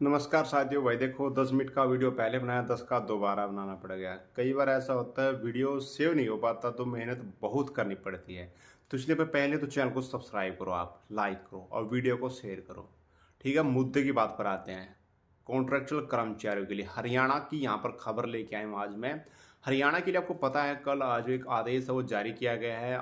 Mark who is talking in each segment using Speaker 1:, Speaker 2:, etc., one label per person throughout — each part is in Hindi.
Speaker 1: नमस्कार साथियों। भाई देखो, 10 मिनट का वीडियो पहले बनाया, 10 का दोबारा बनाना पड़ गया। कई बार ऐसा होता है वीडियो सेव नहीं हो पाता तो मेहनत बहुत करनी पड़ती है। तो इसलिए पहले तो चैनल को सब्सक्राइब करो, आप लाइक करो और वीडियो को शेयर करो। ठीक है, मुद्दे की बात पर आते हैं। कॉन्ट्रेक्चुअल कर्मचारियों के लिए हरियाणा की यहाँ पर खबर लेके आए हूँ आज मैं। हरियाणा के लिए आपको पता है, कल जो एक आदेश है वो जारी किया गया है।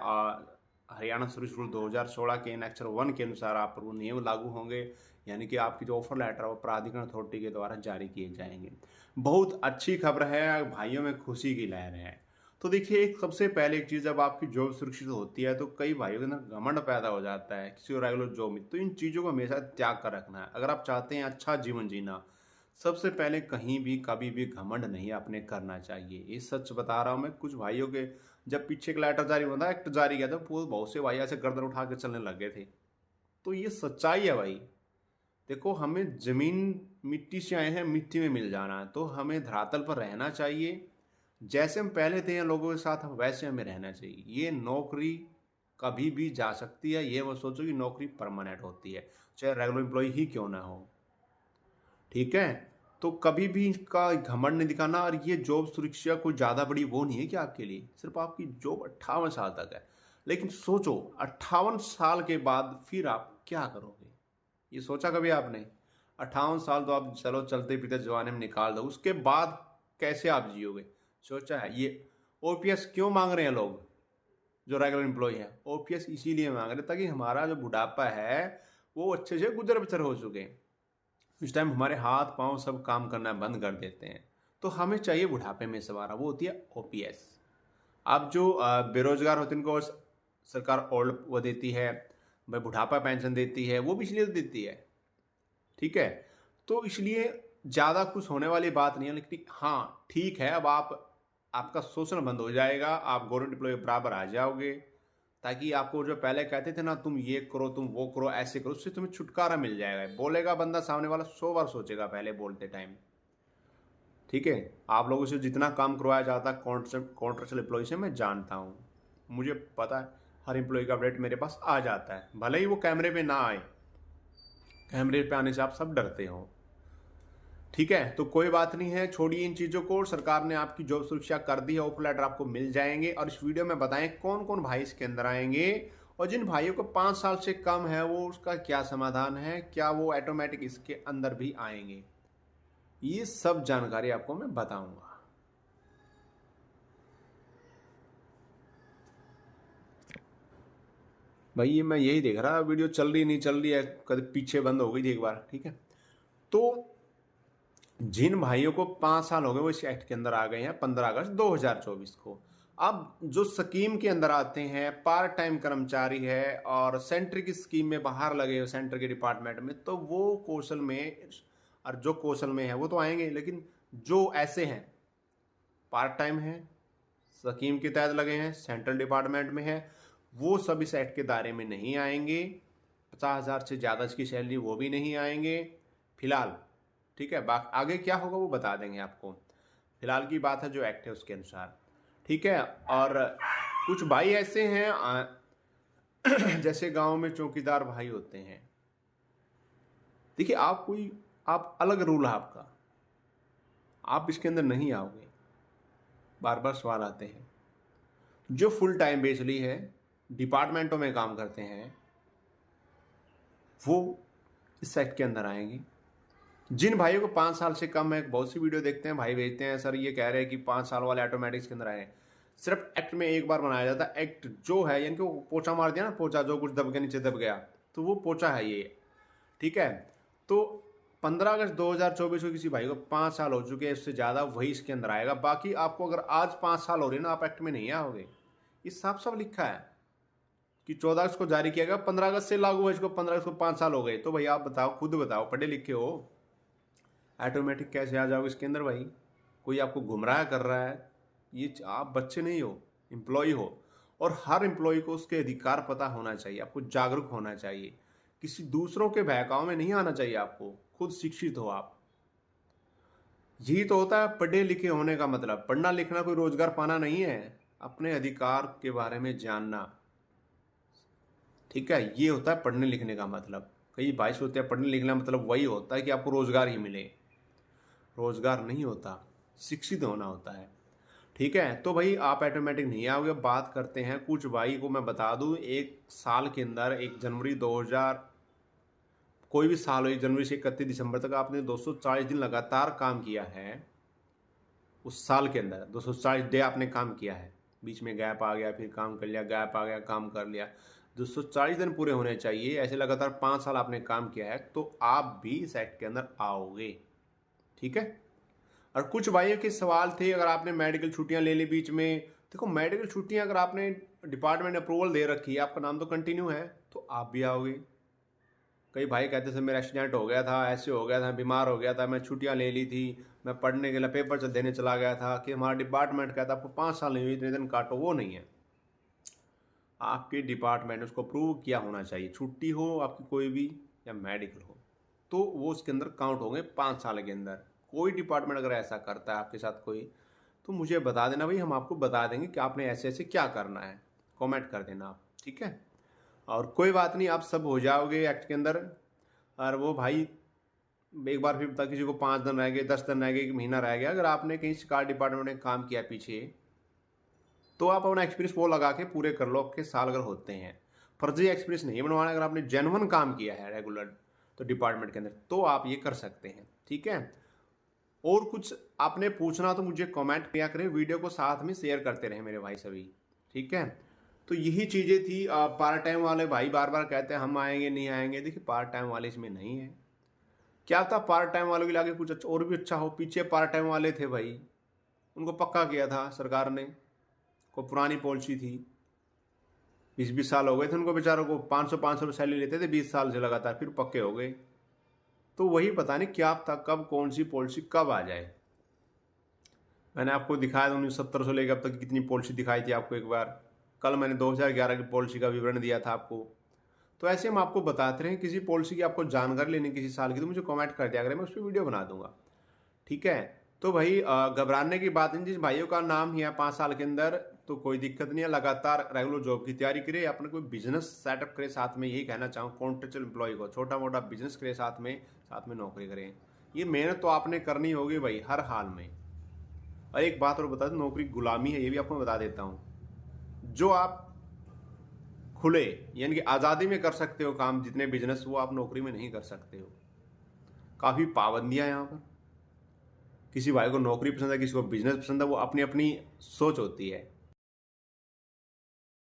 Speaker 1: हरियाणा सर्विस रूल 2016 के एनेक्चर 1 के अनुसार आप पर वो नियम लागू होंगे। यानी कि आपकी जो ऑफर लेटर है वो प्राधिकरण अथॉरिटी के द्वारा जारी किए जाएंगे। बहुत अच्छी खबर है, भाइयों में खुशी की लहर है। तो देखिए, एक सबसे पहले एक चीज़, जब आपकी जॉब सुरक्षित होती है तो कई भाइयों के अंदर घमंड पैदा हो जाता है किसी को रेगुलर जॉब में। तो इन चीज़ों को हमेशा त्याग कर रखना है अगर आप चाहते हैं अच्छा जीवन जीना। सबसे पहले कहीं भी कभी भी घमंड नहीं आपने करना चाहिए। ये सच बता रहा हूँ मैं। कुछ भाइयों के जब पीछे एक लेटर जारी हुआ था, एक्ट जारी किया था, बहुत से भाई ऐसे गर्दन उठा के चलने लग गए थे। तो ये सच्चाई है भाई। देखो, हमें जमीन मिट्टी से आए हैं, मिट्टी में मिल जाना है। तो हमें धरातल पर रहना चाहिए। जैसे हम पहले थे लोगों के साथ, हम वैसे हमें रहना चाहिए। ये नौकरी कभी भी जा सकती है, ये मत सोचो कि नौकरी परमानेंट होती है, चाहे रेगुलर एम्प्लॉय ही क्यों ना हो। ठीक है, तो कभी भी इसका घमंड नहीं दिखाना। और ये जॉब सुरक्षा कोई ज़्यादा बड़ी वो नहीं है कि आपके लिए सिर्फ आपकी जॉब 58 साल तक है। लेकिन सोचो, 58 साल के बाद फिर आप क्या करोगे? ये सोचा कभी आपने? 58 साल तो आप चलो चलते पीते जवानी में निकाल दो, उसके बाद कैसे आप जियोगे? सोचा है? ये ओपीएस क्यों मांग रहे हैं लोग जो रेगुलर एम्प्लॉय है? ओपीएस इसीलिए मांग रहे हैं ताकि हमारा जो बुढ़ापा है वो अच्छे से गुजर बसर हो चुके। इस टाइम हमारे हाथ पांव सब काम करना बंद कर देते हैं। तो हमें चाहिए बुढ़ापे में सवारा, वो होती है ओपीएस। अब जो बेरोजगार होते हैं उनको सरकार ओल्ड वो देती है, भाई बुढ़ापा पेंशन देती है, वो भी इसलिए तो देती है। ठीक है, तो इसलिए ज़्यादा खुश होने वाली बात नहीं है। लेकिन हाँ ठीक है, अब आपका शोषण बंद हो जाएगा, आप गवर्नमेंट एम्प्लॉय के बराबर आ जाओगे। ताकि आपको जो पहले कहते थे ना, तुम ये करो तुम वो करो ऐसे करो, उससे तुम्हें छुटकारा मिल जाएगा। बोलेगा बंदा, सामने वाला 100 बार सोचेगा पहले बोलते टाइम। ठीक है, आप लोगों से जितना काम करवाया जाता है कॉन्ट्रेक्चुअल एम्प्लॉय से, मैं जानता हूँ, मुझे पता है। हर एम्प्लॉय का अपडेट मेरे पास आ जाता है, भले ही वो कैमरे पे ना आए। कैमरे पे आने से आप सब डरते हो। ठीक है, तो कोई बात नहीं है, छोड़िए इन चीज़ों को। सरकार ने आपकी जॉब सुरक्षा कर दी है, ऑफर लेटर आपको मिल जाएंगे। और इस वीडियो में बताएं कौन कौन भाई इसके अंदर आएंगे, और जिन भाइयों को 5 साल से कम है वो उसका क्या समाधान है, क्या वो ऑटोमेटिक इसके अंदर भी आएंगे। ये सब जानकारी आपको मैं बताऊंगा। भाई ये मैं यही देख रहा, वीडियो चल रही नहीं चल रही है, कभी पीछे बंद हो गई थी एक बार। ठीक है, तो जिन भाइयों को 5 साल हो गए वो इस एक्ट के अंदर आ गए हैं 15 अगस्त 2024 को। अब जो स्कीम के अंदर आते हैं, पार्ट टाइम कर्मचारी है और सेंटर की स्कीम में बाहर लगे हो सेंटर के डिपार्टमेंट में, तो वो कौशल में, और जो कौशल में है वो तो आएंगे। लेकिन जो ऐसे हैं, पार्ट टाइम है, स्कीम के तहत लगे हैं, सेंट्रल डिपार्टमेंट में है, वो सब इस एक्ट के दायरे में नहीं आएंगे। 50,000 से ज़्यादा की सैलरी वो भी नहीं आएंगे फिलहाल। ठीक है, आगे क्या होगा वो बता देंगे आपको। फिलहाल की बात है जो एक्ट है उसके अनुसार। ठीक है, और कुछ भाई ऐसे हैं जैसे गांव में चौकीदार भाई होते हैं। देखिए, आप अलग रूल है आपका, आप इसके अंदर नहीं आओगे। बार बार सवाल आते हैं। जो फुल टाइम बेसिकली है, डिपार्टमेंटों में काम करते हैं, वो इस एक्ट के अंदर आएंगे। जिन भाइयों को 5 साल से कम है, बहुत सी वीडियो देखते हैं भाई भेजते हैं, सर ये कह रहे हैं कि 5 साल वाले ऑटोमेटिक्स के अंदर आए। सिर्फ एक्ट में एक बार बनाया जाता है। एक्ट जो है, यानी कि वो पोछा मार दिया ना, पोछा जो कुछ दब के नीचे दब गया, तो वो पोछा है ये। ठीक है, तो 15 अगस्त 2024 को किसी भाई को 5 साल हो चुके हैं, इससे ज़्यादा वही इसके अंदर आएगा। बाकी आपको अगर आज 5 साल हो रही है ना, आप एक्ट में नहीं आओगे। ये साफ साफ लिखा है कि 14 अगस्त को जारी किया गया, 15 अगस्त से लागू है, इसको 15 अगस्त को 5 साल हो गए। तो भाई आप बताओ, खुद बताओ, पढ़े लिखे हो, ऑटोमेटिक कैसे आ जाओगे इसके अंदर? भाई कोई आपको गुमराह कर रहा है। ये आप बच्चे नहीं हो, एम्प्लॉय हो। और हर एम्प्लॉय को उसके अधिकार पता होना चाहिए, आपको जागरूक होना चाहिए, किसी दूसरों के बहकाव में नहीं आना चाहिए। आपको खुद शिक्षित हो आप। यही तो होता है पढ़े लिखे होने का मतलब। पढ़ना लिखना कोई रोजगार पाना नहीं है, अपने अधिकार के बारे में जानना। ठीक है, ये होता है पढ़ने लिखने का मतलब। कई भाई सोचते हैं पढ़ने लिखना मतलब वही होता है कि आपको रोज़गार ही मिले। रोज़गार नहीं होता, शिक्षित होना होता है। ठीक है, तो भाई आप ऑटोमेटिक नहीं आओगे। बात करते हैं कुछ भाई को मैं बता दूं, एक साल के अंदर 1 जनवरी 2000 कोई भी साल हो, 1 जनवरी से 31 दिसंबर तक आपने 240 दिन लगातार काम किया है। उस साल के अंदर 240 डे आपने काम किया है, बीच में गैप आ गया, फिर काम कर लिया, गैप आ गया, काम कर लिया। 240 दिन पूरे होने चाहिए, ऐसे लगातार 5 साल आपने काम किया है, तो आप भी इस एक्ट के अंदर आओगे। ठीक है। और कुछ भाइयों के सवाल थे, अगर आपने मेडिकल छुट्टियां ले ली बीच में, देखो मेडिकल छुट्टियां अगर आपने डिपार्टमेंट अप्रूवल दे रखी है, आपका नाम तो कंटिन्यू है, तो आप भी आओगे। कई भाई कहते थे मेरा एक्सीडेंट हो गया था, ऐसे हो गया था, बीमार हो गया था, मैं छुट्टियां ले ली थी, मैं पढ़ने के लिए पेपर देने चला गया था, कि हमारा डिपार्टमेंट कहता आपको 5 साल नहीं हुई, इतने दिन काटो। वो नहीं है, आपके डिपार्टमेंट उसको अप्रूव किया होना चाहिए। छुट्टी हो आपकी कोई भी या मेडिकल हो, तो वो उसके अंदर काउंट होंगे 5 साल के अंदर। कोई डिपार्टमेंट अगर ऐसा करता है आपके साथ कोई, तो मुझे बता देना भाई, हम आपको बता देंगे कि आपने ऐसे ऐसे क्या करना है, कमेंट कर देना आप। ठीक है, और कोई बात नहीं, आप सब हो जाओगे एक्ट के अंदर। और वो भाई एक बार फिर बता, किसी को 5 दिन रह गए, 10 दिन रह गए, 1 महीना रह गया, अगर आपने कहीं शिकार डिपार्टमेंट में काम किया पीछे, तो आप अपना एक्सपीरियंस वो लगा के पूरे कर लो, आपके साल अगर होते हैं। फर्जी एक्सपीरियंस नहीं बनवाना, अगर आपने जेन्युइन काम किया है रेगुलर तो डिपार्टमेंट के अंदर, तो आप ये कर सकते हैं। ठीक है, और कुछ आपने पूछना तो मुझे कमेंट किया करें, वीडियो को साथ में शेयर करते रहे मेरे भाई सभी। ठीक है, तो यही चीज़ें थी। पार्ट टाइम वाले भाई बार बार कहते हैं हम आएंगे नहीं आएंगे, देखिए पार्ट टाइम वाले इसमें नहीं है। क्या था, पार्ट टाइम वालों के लिए आगे कुछ अच्छा और भी अच्छा हो। पीछे पार्ट टाइम वाले थे भाई, उनको पक्का किया था सरकार ने, को पुरानी पॉलिसी थी, 20-20 साल हो गए थे उनको बेचारों को, 500 सैलरी लेते थे 20 साल से लगातार, फिर पक्के हो गए। तो वही पता नहीं क्या था, कब कौन सी पॉलिसी कब आ जाए। मैंने आपको दिखाया था 1970 से लेकर अब तक कितनी पॉलिसी दिखाई थी आपको एक बार। कल मैंने 2011 की पॉलिसी का विवरण दिया था आपको। तो ऐसे हम आपको बताते रहे, किसी पॉलिसी की आपको जानकारी लेनी किसी साल की, तो मुझे कमेंट कर दिया करें, मैं उस पर वीडियो बना दूंगा। ठीक है, तो भाई घबराने की बात नहीं, जिस भाइयों का नाम ही है 5 साल के अंदर, तो कोई दिक्कत नहीं है। लगातार रेगुलर जॉब की तैयारी करे, अपने कोई बिजनेस सेटअप करे साथ में, यही कहना चाहूँ कॉन्ट्रेक्चुअल एम्प्लॉय को, छोटा मोटा बिजनेस करे साथ में नौकरी करें। ये मेहनत तो आपने करनी होगी भाई हर हाल में। और एक बात और बता दूं, नौकरी गुलामी है, ये भी आपको बता देता हूँ। जो आप खुले यानी कि आज़ादी में कर सकते हो काम, जितने बिजनेस, वो आप नौकरी में नहीं कर सकते हो। काफ़ी पाबंदियां यहाँ पर। किसी भाई को नौकरी पसंद है, किसी को बिजनेस पसंद है, वो अपनी अपनी सोच होती है।